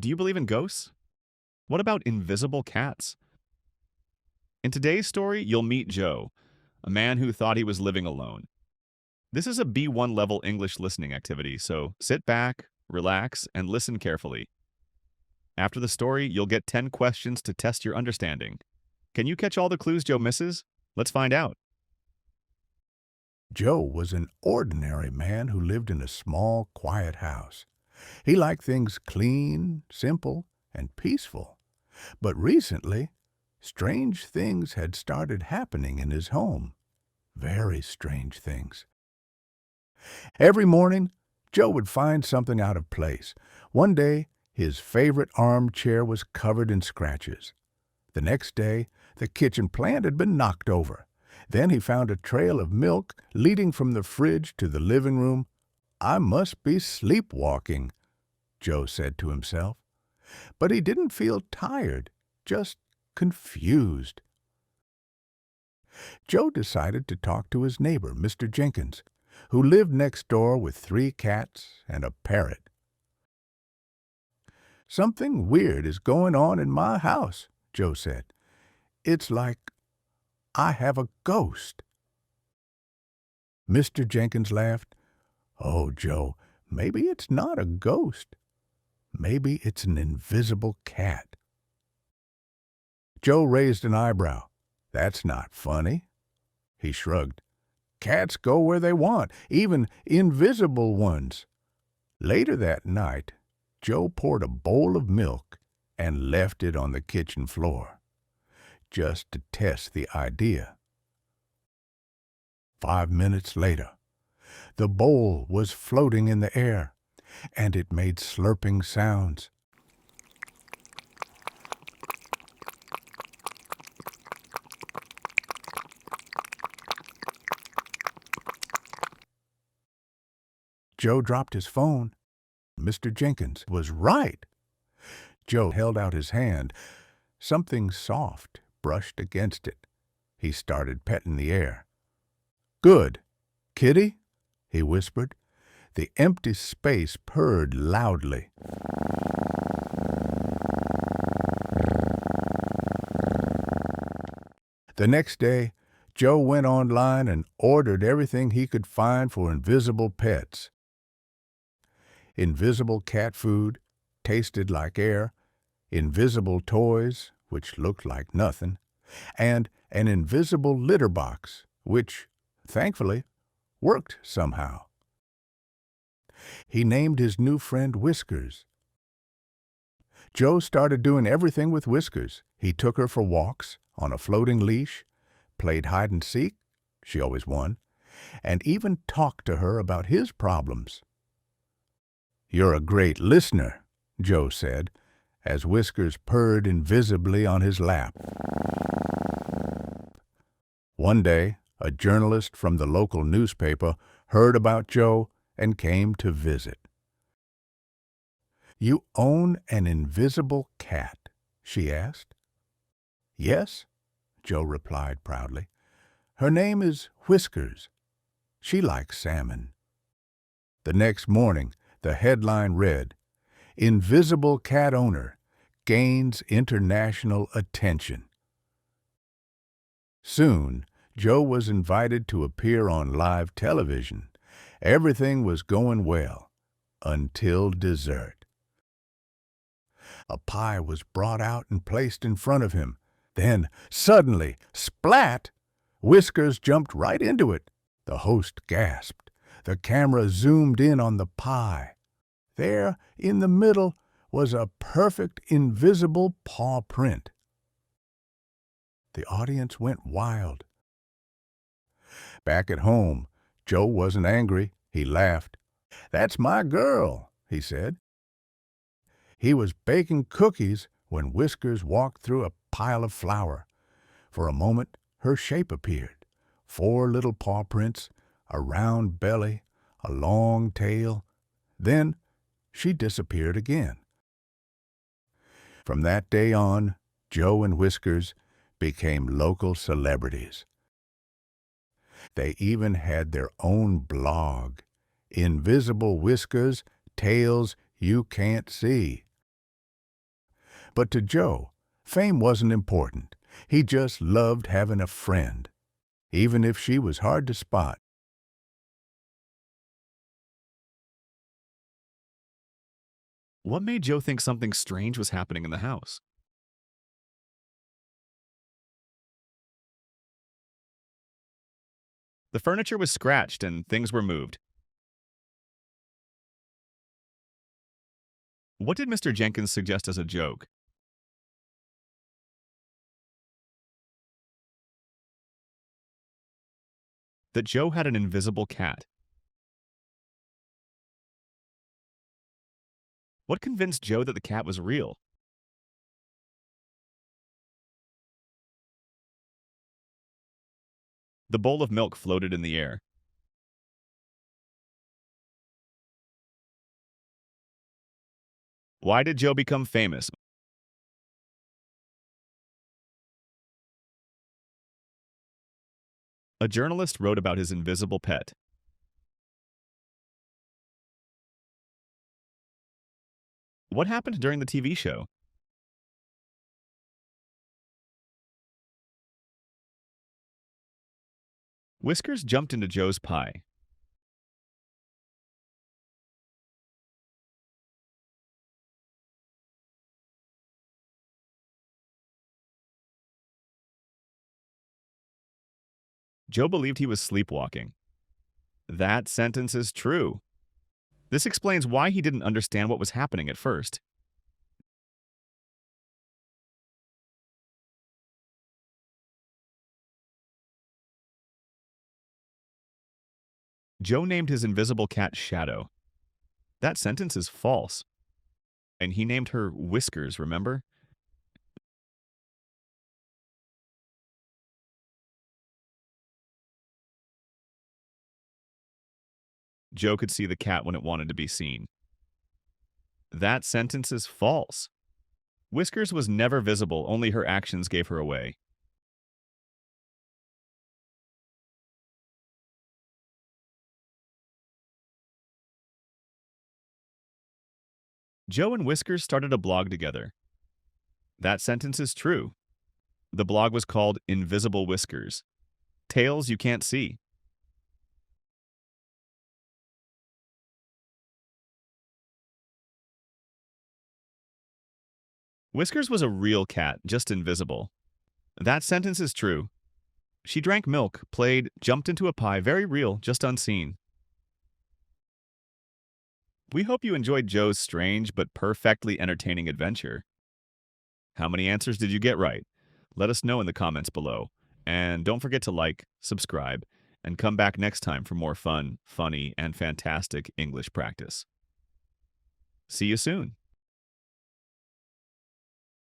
Do you believe in ghosts? What about invisible cats? In today's story, you'll meet Joe, a man who thought he was living alone. This is a B1 level English listening activity, so sit back, relax, and listen carefully. After the story, you'll get 10 questions to test your understanding. Can you catch all the clues Joe misses? Let's find out. Joe was an ordinary man who lived in a small, quiet house. He liked things clean, simple, and peaceful. But recently, strange things had started happening in his home. Very strange things. Every morning, Joe would find something out of place. One day, his favorite armchair was covered in scratches. The next day, the kitchen plant had been knocked over. Then he found a trail of milk leading from the fridge to the living room. "I must be sleepwalking," Joe said to himself. But he didn't feel tired, just confused. Joe decided to talk to his neighbor, Mr. Jenkins, who lived next door with 3 cats and a parrot. "Something weird is going on in my house," Joe said. "It's like I have a ghost." Mr. Jenkins laughed. "Oh, Joe, maybe it's not a ghost. Maybe it's an invisible cat." Joe raised an eyebrow. "That's not funny." He shrugged. "Cats go where they want, even invisible ones." Later that night, Joe poured a bowl of milk and left it on the kitchen floor, just to test the idea. 5 minutes later, the bowl was floating in the air, and it made slurping sounds. Joe dropped his phone. Mr. Jenkins was right. Joe held out his hand. Something soft brushed against it. He started petting the air. "Good. Kitty?" he whispered. The empty space purred loudly. The next day, Joe went online and ordered everything he could find for invisible pets. Invisible cat food, tasted like air, invisible toys, which looked like nothing, and an invisible litter box, which, thankfully, worked somehow. He named his new friend Whiskers. Joe started doing everything with Whiskers. He took her for walks on a floating leash, played hide-and-seek, she always won, and even talked to her about his problems. "You're a great listener," Joe said, as Whiskers purred invisibly on his lap. One day, a journalist from the local newspaper heard about Joe and came to visit. "You own an invisible cat?" she asked. "Yes," Joe replied proudly. "Her name is Whiskers. She likes salmon." The next morning, the headline read, "Invisible Cat Owner Gains International Attention." Soon, Joe was invited to appear on live television. Everything was going well, until dessert. A pie was brought out and placed in front of him. Then, suddenly, splat! Whiskers jumped right into it. The host gasped. The camera zoomed in on the pie. There, in the middle, was a perfect invisible paw print. The audience went wild. Back at home, Joe wasn't angry. He laughed. "That's my girl," he said. He was baking cookies when Whiskers walked through a pile of flour. For a moment, her shape appeared. 4 little paw prints, a round belly, a long tail. Then she disappeared again. From that day on, Joe and Whiskers became local celebrities. They even had their own blog, Invisible Whiskers, Tales You Can't See. But to Joe, fame wasn't important. He just loved having a friend, even if she was hard to spot. What made Joe think something strange was happening in the house? The furniture was scratched and things were moved. What did Mr. Jenkins suggest as a joke? That Joe had an invisible cat. What convinced Joe that the cat was real? The bowl of milk floated in the air. Why did Joe become famous? A journalist wrote about his invisible pet. What happened during the TV show? Whiskers jumped into Joe's pie. Joe believed he was sleepwalking. That sentence is true. This explains why he didn't understand what was happening at first. Joe named his invisible cat Shadow. That sentence is false. And he named her Whiskers, remember? Joe could see the cat when it wanted to be seen. That sentence is false. Whiskers was never visible, only her actions gave her away. Joe and Whiskers started a blog together. That sentence is true. The blog was called Invisible Whiskers. Tales you can't see. Whiskers was a real cat, just invisible. That sentence is true. She drank milk, played, jumped into a pie, very real, just unseen. We hope you enjoyed Joe's strange but perfectly entertaining adventure. How many answers did you get right? Let us know in the comments below. And don't forget to like, subscribe, and come back next time for more fun, funny, and fantastic English practice. See you soon.